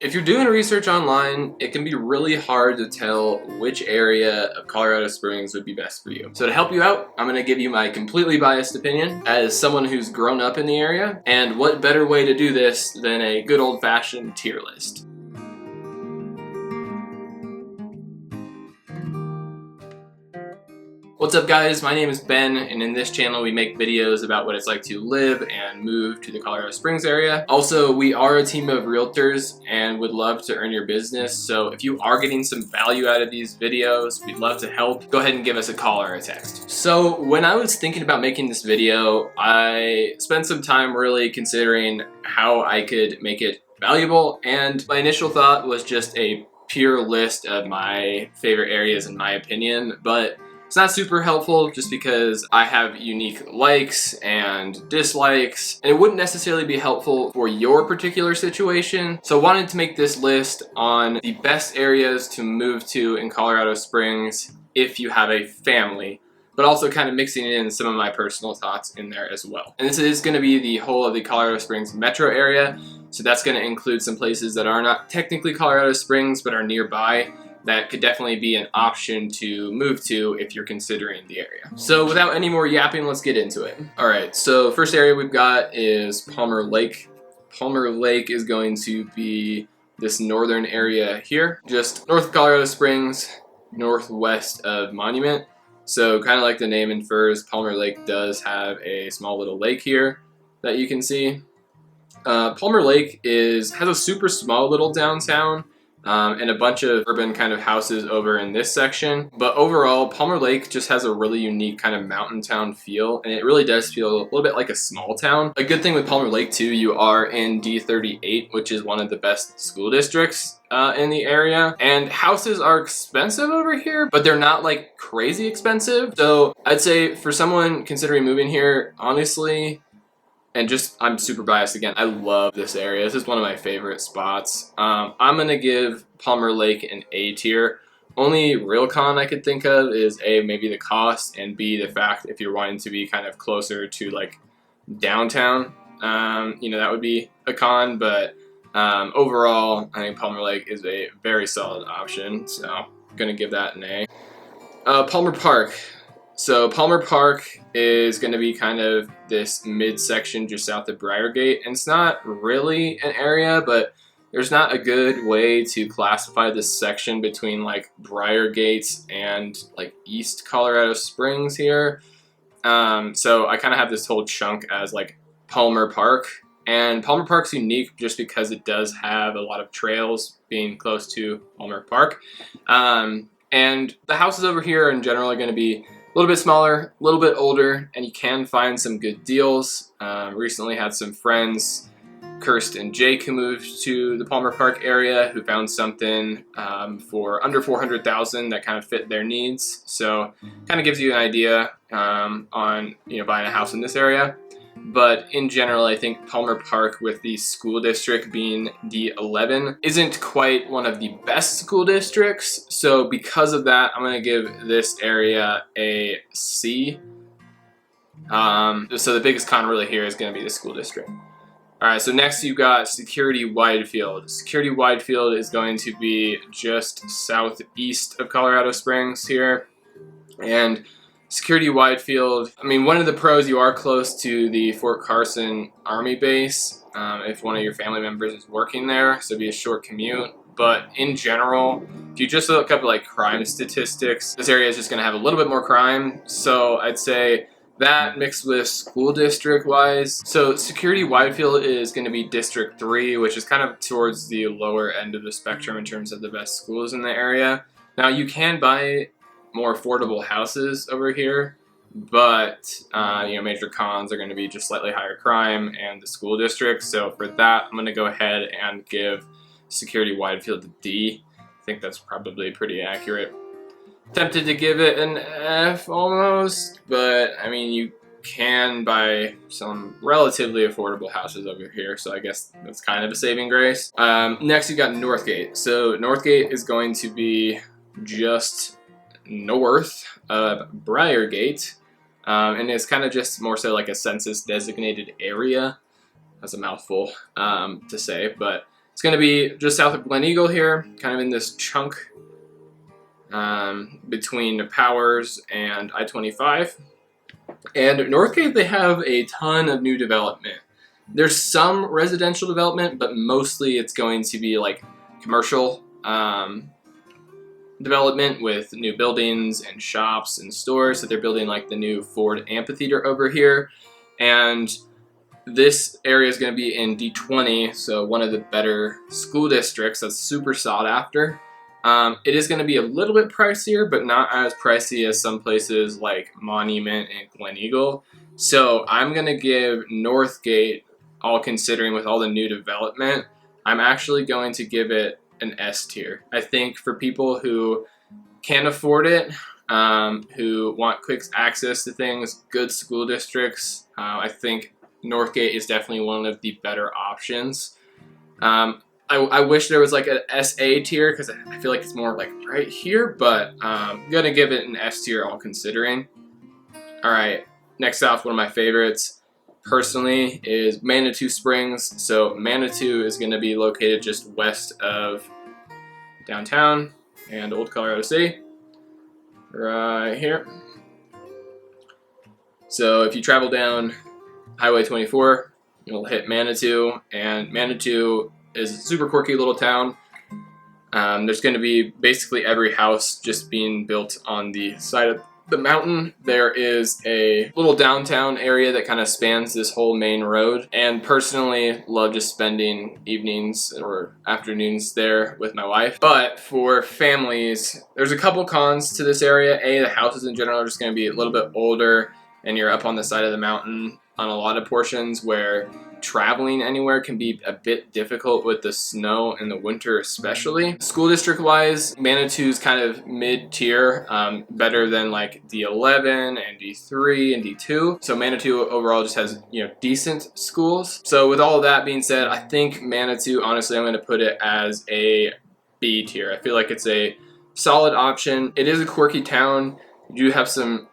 If you're doing research online, it can be really hard to tell which area of Colorado Springs would be best for you. So to help you out, I'm going to give you my completely biased opinion as someone who's grown up in the area, and what better way to do this than a good old-fashioned tier list. What's up guys, my name is Ben, and in this channel we make videos about what it's like to live and move to the Colorado Springs area. Also, we are a team of realtors and would love to earn your business, so if you are getting some value out of these videos, we'd love to help. Go ahead and give us a call or a text. So when I was thinking about making this video, I spent some time really considering how I could make it valuable, and my initial thought was just a pure list of my favorite areas in my opinion, but it's not super helpful just because I have unique likes and dislikes, and it wouldn't necessarily be helpful for your particular situation. So I wanted to make this list on the best areas to move to in Colorado Springs if you have a family, but also kind of mixing in some of my personal thoughts in there as well. And this is going to be the whole of the Colorado Springs metro area, so that's going to include some places that are not technically Colorado Springs but are nearby. That could definitely be an option to move to if you're considering the area. So without any more yapping, let's get into it. Alright, so first area we've got is Palmer Lake. Palmer Lake is going to be this northern area here, just north of Colorado Springs, northwest of Monument. So kind of like the name infers, Palmer Lake does have a small little lake here that you can see. Palmer Lake has a super small little downtown, and a bunch of urban kind of houses over in this section. But overall, Palmer Lake just has a really unique kind of mountain town feel, and it really does feel a little bit like a small town. A good thing with Palmer Lake too, you are in D38, which is one of the best school districts in the area. And houses are expensive over here, but they're not like crazy expensive. So I'd say for someone considering moving here, honestly, and just, I'm super biased again, I love this area. This is one of my favorite spots. I'm gonna give Palmer Lake an A tier. Only real con I could think of is A, maybe the cost, and B, the fact if you're wanting to be kind of closer to like downtown, you know, that would be a con, but overall, I think Palmer Lake is a very solid option, so I'm gonna give that an A. Palmer Park. So Palmer Park is going to be kind of this midsection just south of Briargate, and it's not really an area, but there's not a good way to classify this section between like Briargate and like East Colorado Springs here. So I kind of have this whole chunk as like Palmer Park, and Palmer Park's unique just because it does have a lot of trails being close to Palmer Park. And the houses over here in general are going to be a little bit smaller, a little bit older, and you can find some good deals. Recently had some friends, Kirst and Jake, who moved to the Palmer Park area, who found something for under $400,000 that kind of fit their needs. So kind of gives you an idea on buying a house in this area. But in general, I think Palmer Park, with the school district being D11, isn't quite one of the best school districts. So because of that, I'm going to give this area a C. So the biggest con really here is going to be the school district. Alright, so next you've got Security-Widefield. Security-Widefield is going to be just southeast of Colorado Springs here. And Security-Widefield, I mean, one of the pros, you are close to the Fort Carson Army base if one of your family members is working there, so it'd be a short commute. But in general, if you just look up like crime statistics, this area is just going to have a little bit more crime. So I'd say that mixed with school district wise. So Security-Widefield is going to be District 3, which is kind of towards the lower end of the spectrum in terms of the best schools in the area. Now you can buy more affordable houses over here, but major cons are going to be just slightly higher crime and the school district. So for that, I'm going to go ahead and give Security-Widefield a D. I think that's probably pretty accurate. Tempted to give it an F almost, but I mean, you can buy some relatively affordable houses over here, so I guess that's kind of a saving grace. Next you got Northgate. So Northgate is going to be just north of Briargate, and it's kind of just more so like a census designated area. That's a mouthful to say, but It's going to be just south of Gleneagle here, kind of in this chunk between Powers and I-25. And Northgate, they have a ton of new development. There's some residential development, but mostly it's going to be like commercial development with new buildings and shops and stores. So they're building like the new Ford Amphitheater over here. And this area is going to be in D20, so one of the better school districts that's super sought after. It is going to be a little bit pricier, but not as pricey as some places like Monument and Gleneagle. So I'm going to give Northgate, all considering with all the new development, I'm actually going to give it an S tier. I think for people who can afford it, who want quick access to things, good school districts, I think Northgate is definitely one of the better options. I wish there was like an SA tier because I feel like it's more like right here, but I'm gonna give it an S tier all considering. All right, next off, one of my favorites personally is Manitou Springs. So Manitou is gonna be located just west of downtown and Old Colorado City, right here. So if you travel down Highway 24, you'll hit Manitou, and Manitou is a super quirky little town. There's going to be basically every house just being built on the side of the mountain. There is a little downtown area that kind of spans this whole main road, and personally love just spending evenings or afternoons there with my wife. But for families, there's a couple cons to this area. The houses in general are just going to be a little bit older, and you're up on the side of the mountain on a lot of portions where traveling anywhere can be a bit difficult with the snow in the winter especially. School district wise, Manitou's kind of mid-tier, better than like D11 and D3 and D2. So Manitou overall just has, you know, decent schools. So with all of that being said, I think Manitou, honestly, I'm going to put it as a B tier. I feel like it's a solid option. It is a quirky town. You do have some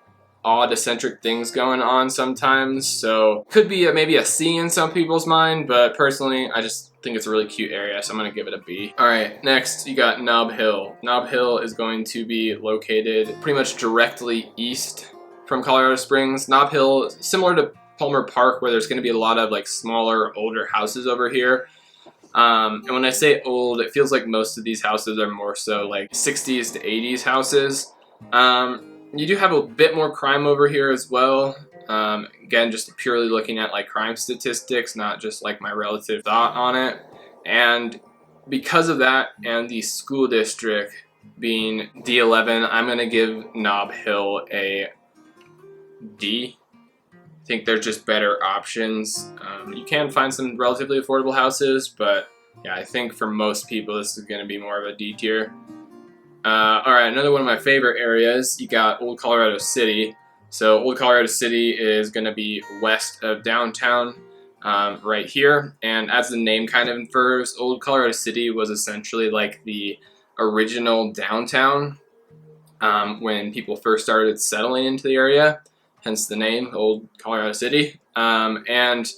odd eccentric things going on sometimes, so could be maybe a C in some people's mind, but personally I just think it's a really cute area, so I'm gonna give it a B. All right, next you got Nob Hill. Nob Hill is going to be located pretty much directly east from Colorado Springs. Nob Hill, similar to Palmer Park, where there's going to be a lot of like smaller, older houses over here. And when I say old, it feels like most of these houses are more so like 60s to 80s houses. You do have a bit more crime over here as well. Again, just purely looking at like crime statistics, not just like my relative thought on it. And because of that and the school district being D11, I'm going to give Nob Hill a D. I think they're just better options. You can find some relatively affordable houses, but yeah, I think for most people this is going to be more of a D tier. Alright, another one of my favorite areas, you got Old Colorado City. So Old Colorado City is going to be west of downtown, right here. And as the name kind of infers, Old Colorado City was essentially like the original downtown when people first started settling into the area, hence the name, Old Colorado City. And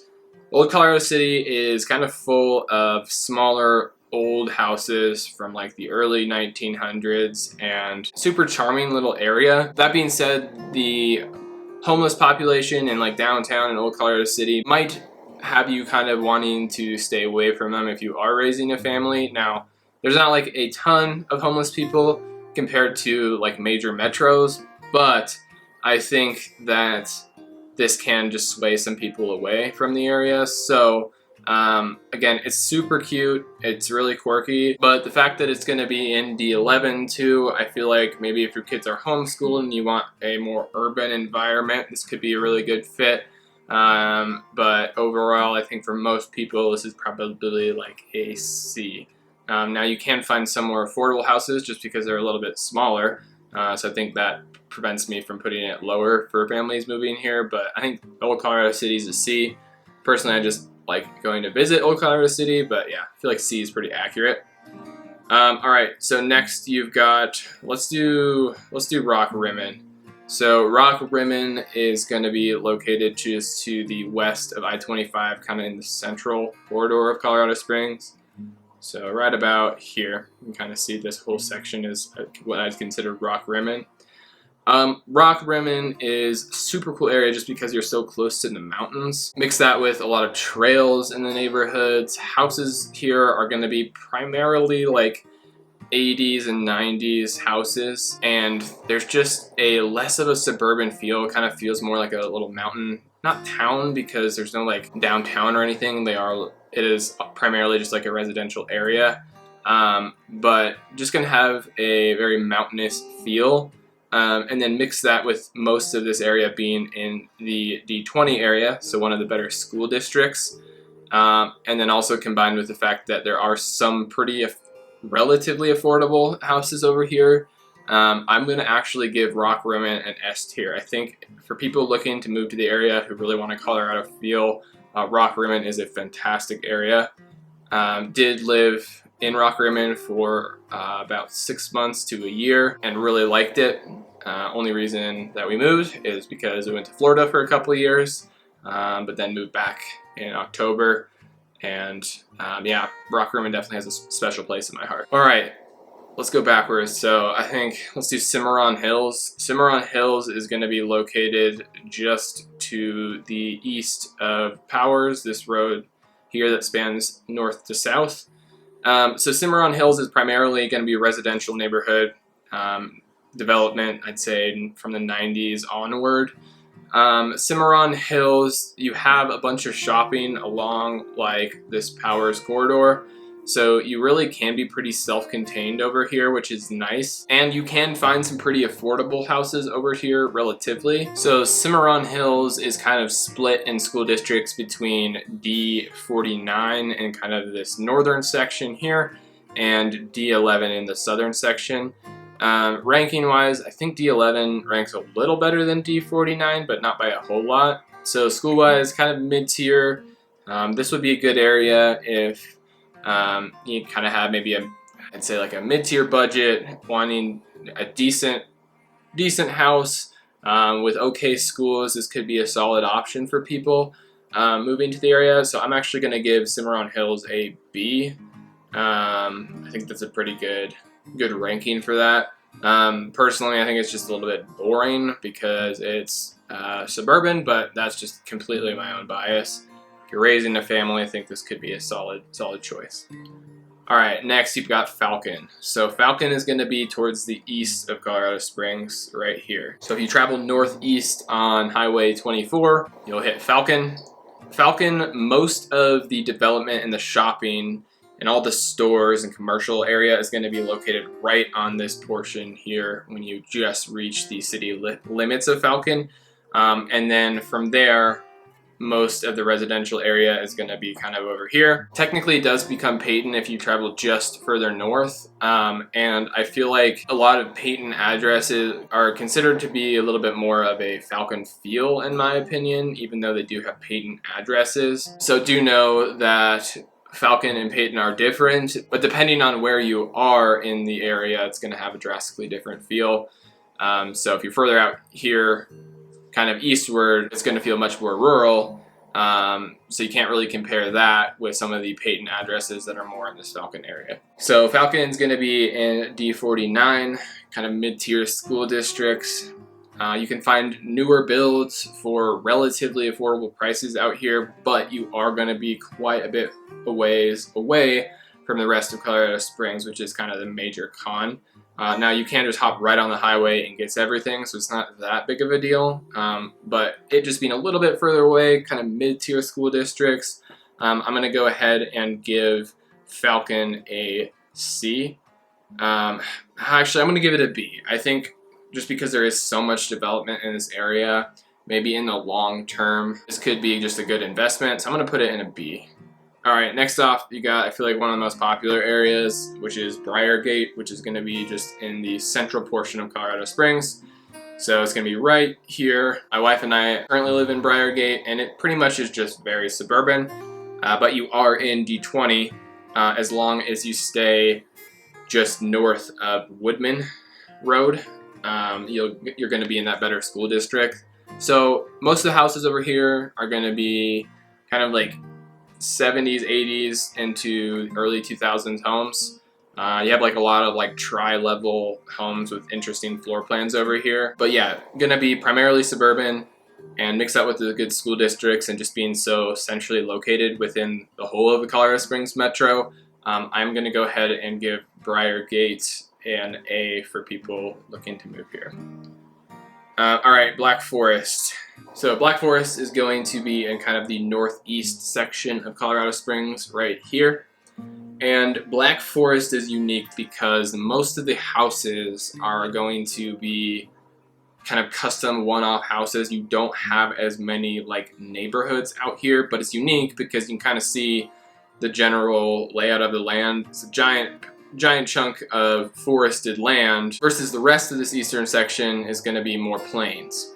Old Colorado City is kind of full of smaller old houses from like the early 1900s and super charming little area. That being said, the homeless population in like downtown and Old Colorado City might have you kind of wanting to stay away from them if you are raising a family. Now, there's not like a ton of homeless people compared to like major metros, but I think that this can just sway some people away from the area. So again, it's super cute, it's really quirky, but the fact that it's going to be in D11 too, I feel like maybe if your kids are homeschooled and you want a more urban environment, this could be a really good fit. But overall, I think for most people, this is probably like a C. Now you can find some more affordable houses just because they're a little bit smaller, so I think that prevents me from putting it lower for families moving here, but I think Old Colorado City is a C. Personally, I just like going to visit Old Colorado City, but yeah, I feel like C is pretty accurate. Alright, so next you've got, let's do Rockrimmon. So Rockrimmon is going to be located just to the west of I-25, kind of in the central corridor of Colorado Springs. So right about here, you can kind of see this whole section is what I'd consider Rockrimmon. Rockrimmon is a super cool area just because you're so close to the mountains. Mix that with a lot of trails in the neighborhoods. Houses here are going to be primarily like 80s and 90s houses, and there's just a less of a suburban feel. It kind of feels more like a little mountain, not town, because there's no like downtown or anything. It is primarily just like a residential area, but just gonna have a very mountainous feel. And then mix that with most of this area being in the D20 area, so one of the better school districts. And then also combined with the fact that there are some pretty relatively affordable houses over here. I'm going to actually give Rockrimmon an S tier. I think for people looking to move to the area who really want a Colorado feel, Rockrimmon is a fantastic area. Did live in Rockrimmon for about 6 months to a year and really liked it. Only reason that we moved is because we went to Florida for a couple of years, but then moved back in October. And yeah, Rockrimmon definitely has a special place in my heart. All right, let's go backwards. So I think let's do Cimarron Hills. Cimarron Hills is going to be located just to the east of Powers, this road here that spans north to south. So Cimarron Hills is primarily going to be a residential neighborhood development, I'd say from the 90s onward. Cimarron Hills, you have a bunch of shopping along like this Powers corridor, so you really can be pretty self-contained over here, which is nice, and you can find some pretty affordable houses over here relatively. So Cimarron Hills is kind of split in school districts between D49 and kind of this northern section here, and D11 in the southern section. Ranking wise, I think D11 ranks a little better than D49, but not by a whole lot. So school wise, kind of mid-tier. This would be a good area if you kind of have maybe I'd say like a mid-tier budget, wanting a decent house with okay schools. This could be a solid option for people moving to the area. So I'm actually going to give Cimarron Hills a B. I think that's a pretty good ranking for that. Personally, I think it's just a little bit boring because it's suburban, but that's just completely my own bias. If you're raising a family, I think this could be a solid choice. All right, next you've got Falcon. So Falcon is going to be towards the east of Colorado Springs, right here. So if you travel northeast on Highway 24, you'll hit Falcon. Falcon, most of the development and the shopping and all the stores and commercial area is going to be located right on this portion here when you just reach the city limits of Falcon. And then from there, most of the residential area is going to be kind of over here. Technically, it does become Peyton if you travel just further north. And I feel like a lot of Peyton addresses are considered to be a little bit more of a Falcon feel, in my opinion, even though they do have Peyton addresses. So do know that Falcon and Peyton are different, but depending on where you are in the area, it's going to have a drastically different feel. So if you're further out here, kind of eastward, it's going to feel much more rural. So you can't really compare that with some of the Peyton addresses that are more in this Falcon area. So Falcon's going to be in D49, kind of mid-tier school districts. You can find newer builds for relatively affordable prices out here, but you are going to be quite a bit ways away from the rest of Colorado Springs, which is kind of the major con. Now you can just hop right on the highway and get everything, so it's not that big of a deal. But it just being a little bit further away, kind of mid-tier school districts, I'm going to go ahead and give Falcon a C. Actually, I'm going to give it a B. I think just because there is so much development in this area, maybe in the long term, this could be just a good investment. So I'm going to put it in a B. All right, next off, you got, I feel like one of the most popular areas, which is Briargate, which is going to be just in the central portion of Colorado Springs. So it's going to be right here. My wife and I currently live in Briargate, and it pretty much is just very suburban. But you are in D20 as long as you stay just north of Woodmoor Road. You're going to be in that better school district. So most of the houses over here are going to be kind of like 70s, 80s into early 2000s homes. You have like a lot of like tri-level homes with interesting floor plans over here. But yeah, gonna be primarily suburban and mix that with the good school districts and just being so centrally located within the whole of the Colorado Springs metro. I'm gonna go ahead and give Briargate an A for people looking to move here. All right, Black Forest. So Black Forest is going to be in kind of the northeast section of Colorado Springs right here. And Black Forest is unique because most of the houses are going to be kind of custom one-off houses. You don't have as many like neighborhoods out here, but it's unique because you can kind of see the general layout of the land. It's a giant chunk of forested land versus the rest of this eastern section is going to be more plains.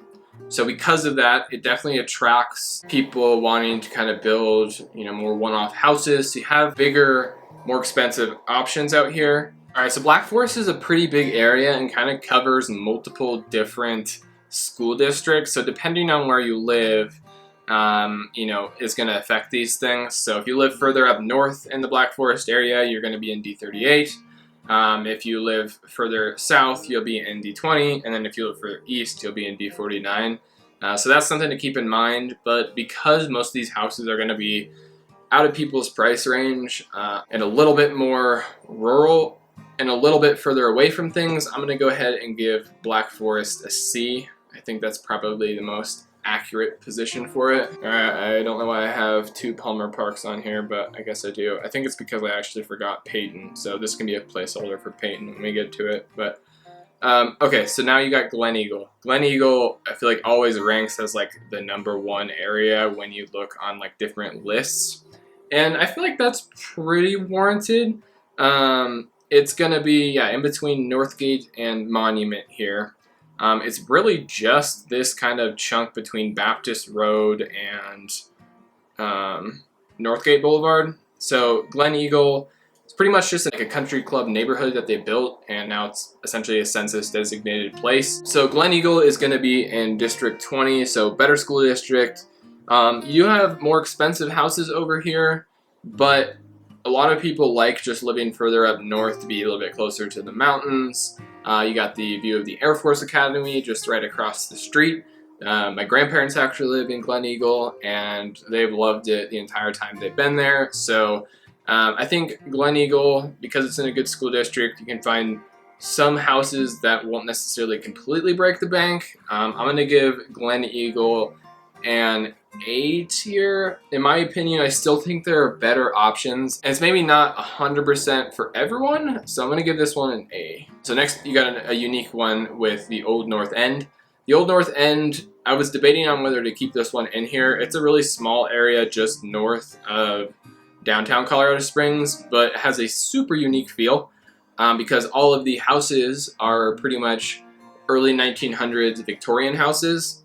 So because of that, it definitely attracts people wanting to kind of build, you know, more one-off houses. So you have bigger, more expensive options out here. All right, so Black Forest is a pretty big area and kind of covers multiple different school districts. So depending on where you live, you know, is going to affect these things. So if you live further up north in the Black Forest area, you're going to be in D38. If you live further south, you'll be in D20. And then if you live further east, you'll be in D49. So that's something to keep in mind. But because most of these houses are going to be out of people's price range and a little bit more rural and a little bit further away from things, I'm going to go ahead and give Black Forest a C. I think that's probably the most accurate position for it. I don't know why I have 2 Palmer Parks on here, but I guess I do. I think it's because I actually forgot Peyton, so this can be a placeholder for Peyton when we get to it. But okay, so now you got Gleneagle. Gleneagle, I feel like always ranks as like the #1 area when you look on like different lists, and I feel like that's pretty warranted. It's gonna be in between Northgate and Monument here. It's really just this kind of chunk between Baptist Road and Northgate Boulevard. So Gleneagle is pretty much just like a country club neighborhood that they built, and now it's essentially a census designated place. So Gleneagle is going to be in District 20, so better school district. You have more expensive houses over here, but a lot of people like just living further up north to be a little bit closer to the mountains. You got the view of the Air Force Academy just right across the street. My grandparents actually live in Gleneagle, and they've loved it the entire time they've been there. So I think Gleneagle, because it's in a good school district, you can find some houses that won't necessarily completely break the bank. I'm going to give Gleneagle an A tier. In my opinion, I still think there are better options, and it's maybe not 100% for everyone, so I'm going to give this one an A. So next, you got a unique one with the Old North End. The Old North End, I was debating on whether to keep this one in here. It's a really small area just north of downtown Colorado Springs, but it has a super unique feel because all of the houses are pretty much early 1900s Victorian houses,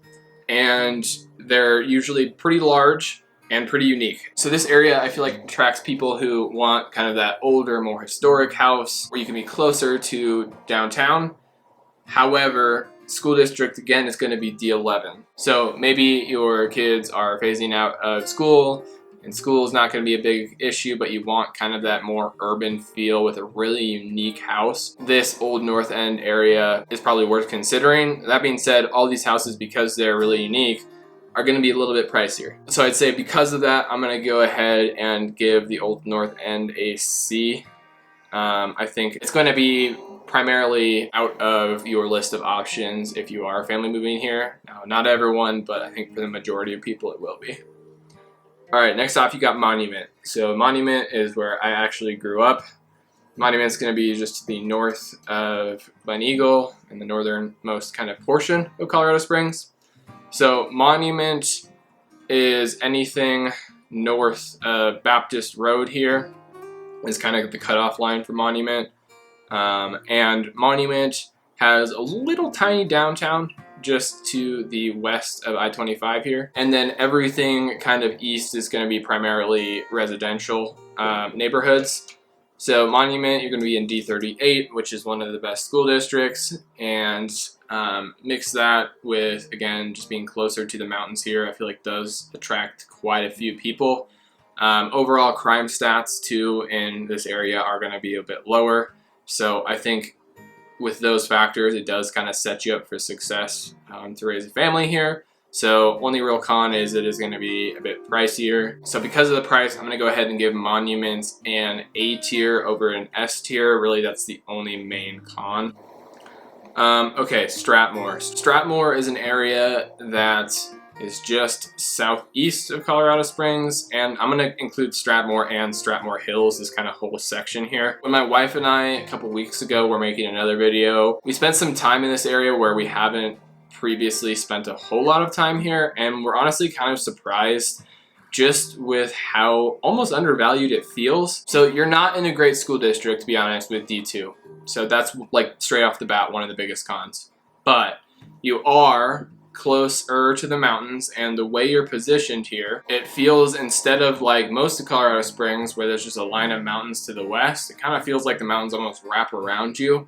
and they're usually pretty large and pretty unique. So this area, I feel like, attracts people who want kind of that older, more historic house where you can be closer to downtown. However, school district, again, is going to be D11. So maybe your kids are phasing out of school and school is not going to be a big issue, but you want kind of that more urban feel with a really unique house. This Old North End area is probably worth considering. That being said, all these houses, because they're really unique, are going to be a little bit pricier. So I'd say because of that, I'm going to go ahead and give the Old North End a C. I think it's going to be primarily out of your list of options if you are family moving here. Now, not everyone, but I think for the majority of people it will be. All right, next off you got Monument. So Monument is where I actually grew up. Monument's going to be just to the north of Gleneagle in the northernmost kind of portion of Colorado Springs. So Monument is anything north of Baptist Road here is kind of the cutoff line for Monument. And Monument has a little tiny downtown just to the west of I-25 here. And then everything kind of east is going to be primarily residential neighborhoods. So Monument, you're going to be in D38, which is one of the best school districts, and mix that with, again, just being closer to the mountains here, I feel like does attract quite a few people. Overall crime stats too in this area are going to be a bit lower. So I think with those factors, it does kind of set you up for success to raise a family here. So only real con is it is going to be a bit pricier. So because of the price, I'm going to go ahead and give Monuments an A tier over an S tier. Really, that's the only main con. Okay, Stratmoor. Stratmoor is an area that is just southeast of Colorado Springs, and I'm gonna include Stratmoor and Stratmoor Hills, this kind of whole section here. When my wife and I, a couple weeks ago, were making another video, we spent some time in this area where we haven't previously spent a whole lot of time here, and we're honestly kind of surprised just with how almost undervalued it feels. So you're not in a great school district, to be honest, with D2. So that's like straight off the bat one of the biggest cons. But you are closer to the mountains, and the way you're positioned here, it feels, instead of like most of Colorado Springs where there's just a line of mountains to the west, it kind of feels like the mountains almost wrap around you,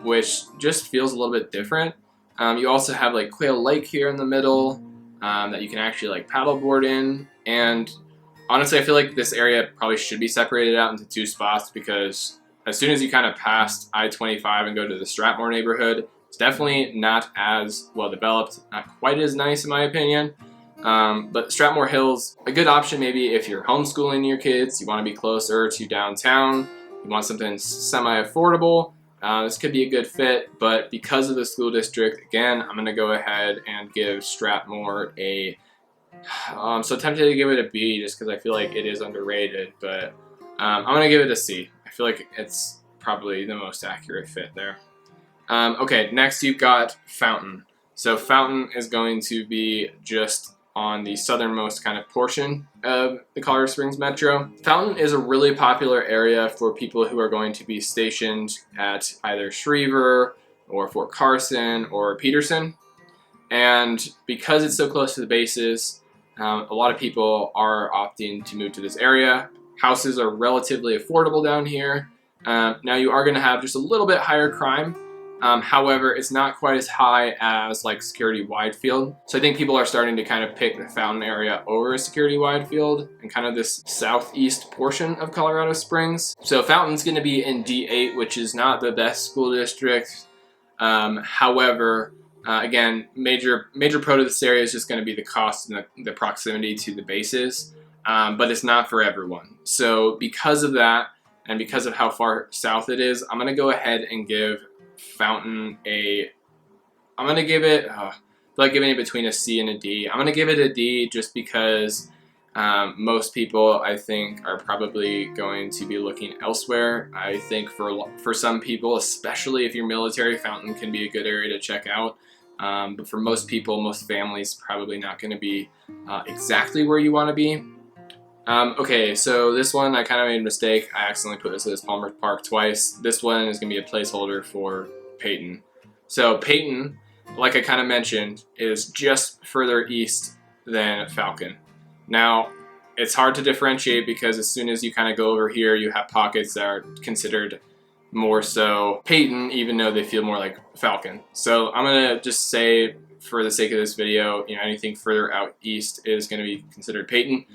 which just feels a little bit different. You also have like Quail Lake here in the middle that you can actually like paddleboard in, and honestly I feel like this area probably should be separated out into two spots, because as soon as you kind of pass I-25 and go to the Stratmoor neighborhood, it's definitely not as well developed, not quite as nice in my opinion. But Stratmoor Hills, a good option maybe if you're homeschooling your kids, you want to be closer to downtown, you want something semi-affordable, this could be a good fit. But because of the school district, again, I'm going to go ahead and give Stratmoor a, I'm so tempted to give it a B just because I feel like it is underrated, but I'm going to give it a C. I feel like it's probably the most accurate fit there. Okay, next you've got Fountain. So Fountain is going to be just on the southernmost kind of portion of the Colorado Springs Metro. Fountain is a really popular area for people who are going to be stationed at either Schriever or Fort Carson or Peterson. And because it's so close to the bases, a lot of people are opting to move to this area. Houses are relatively affordable down here. Now you are going to have just a little bit higher crime. However, it's not quite as high as like Security-Widefield. So I think people are starting to kind of pick the Fountain area over Security-Widefield and kind of this southeast portion of Colorado Springs. So Fountain's going to be in D8, which is not the best school district. However, again, major pro to this area is just going to be the cost and the proximity to the bases. But it's not for everyone. So because of that, and because of how far south it is, I'm going to go ahead and give Fountain a, I'm going to give it, I feel like giving it between a C and a D. I'm going to give it a D just because most people, I think, are probably going to be looking elsewhere. I think for some people, especially if you're military, Fountain can be a good area to check out. But for most people, most families, probably not going to be exactly where you want to be. Okay, so this one I kind of made a mistake. I accidentally put this as Palmer Park twice. This one is going to be a placeholder for Peyton. So Peyton, like I kind of mentioned, is just further east than Falcon. Now, it's hard to differentiate because as soon as you kind of go over here, you have pockets that are considered more so Peyton, even though they feel more like Falcon. So I'm going to just say, for the sake of this video, anything further out east is going to be considered Peyton.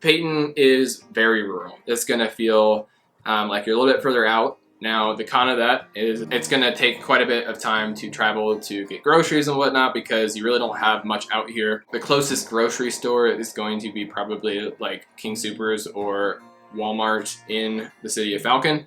Peyton is very rural. It's going to feel like you're a little bit further out. Now, the con of that is it's going to take quite a bit of time to travel to get groceries and whatnot because you really don't have much out here. The closest grocery store is going to be probably like King Soopers or Walmart in the city of Falcon.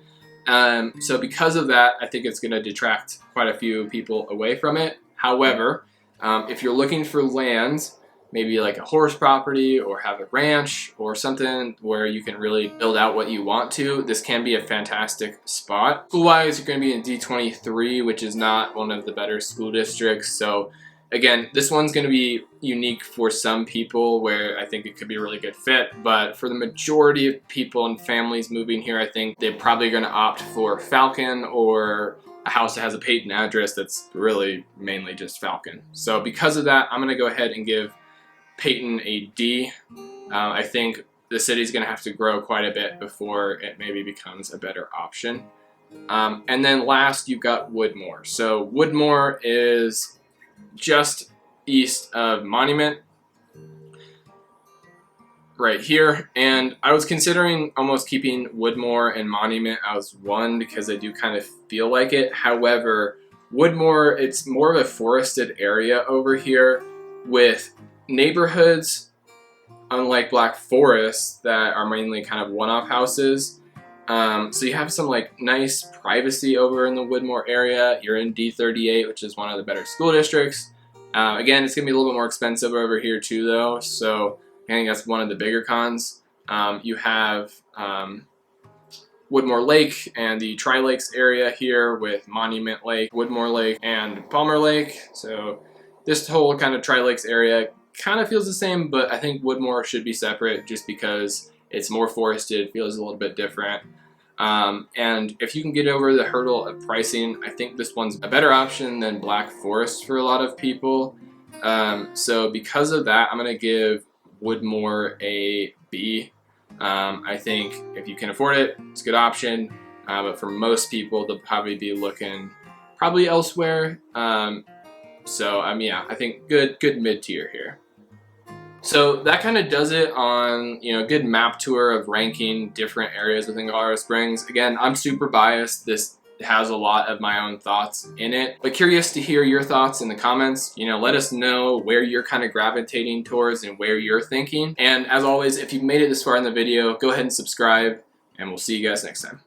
So because of that, I think it's going to detract quite a few people away from it. However, if you're looking for land, maybe like a horse property or have a ranch or something where you can really build out what you want to, this can be a fantastic spot. School-wise, you're going to be in D23, which is not one of the better school districts. So again, this one's going to be unique for some people where I think it could be a really good fit. But for the majority of people and families moving here, I think they're probably going to opt for Falcon or a house that has a Peyton address that's really mainly just Falcon. So because of that, I'm going to go ahead and give Peyton a D. I think the city's going to have to grow quite a bit before it maybe becomes a better option. And then last, you've got Woodmoor. So Woodmoor is just east of Monument. right here. And I was considering almost keeping Woodmoor and Monument as one because they do kind of feel like it. However, Woodmoor, it's more of a forested area over here with neighborhoods, unlike Black Forest, that are mainly kind of one-off houses. So you have some like nice privacy over in the Woodmoor area. You're in D38, which is one of the better school districts. Again, it's gonna be a little bit more expensive over here too, though. So I think that's one of the bigger cons. You have Woodmoor Lake and the Tri-Lakes area here with Monument Lake, Woodmoor Lake, and Palmer Lake. So this whole kind of Tri-Lakes area kind of feels the same, but I think Woodmoor should be separate just because it's more forested, feels a little bit different. And if you can get over the hurdle of pricing, I think this one's a better option than Black Forest for a lot of people. So because of that, I'm going to give Woodmoor a B. I think if you can afford it, it's a good option. But for most people, they'll probably be looking elsewhere. Yeah, I think good mid-tier here. So that kind of does it on, a good map tour of ranking different areas within Colorado Springs. Again, I'm super biased. This has a lot of my own thoughts in it, but curious to hear your thoughts in the comments. Let us know where you're kind of gravitating towards and where you're thinking. And as always, if you've made it this far in the video, go ahead and subscribe, and we'll see you guys next time.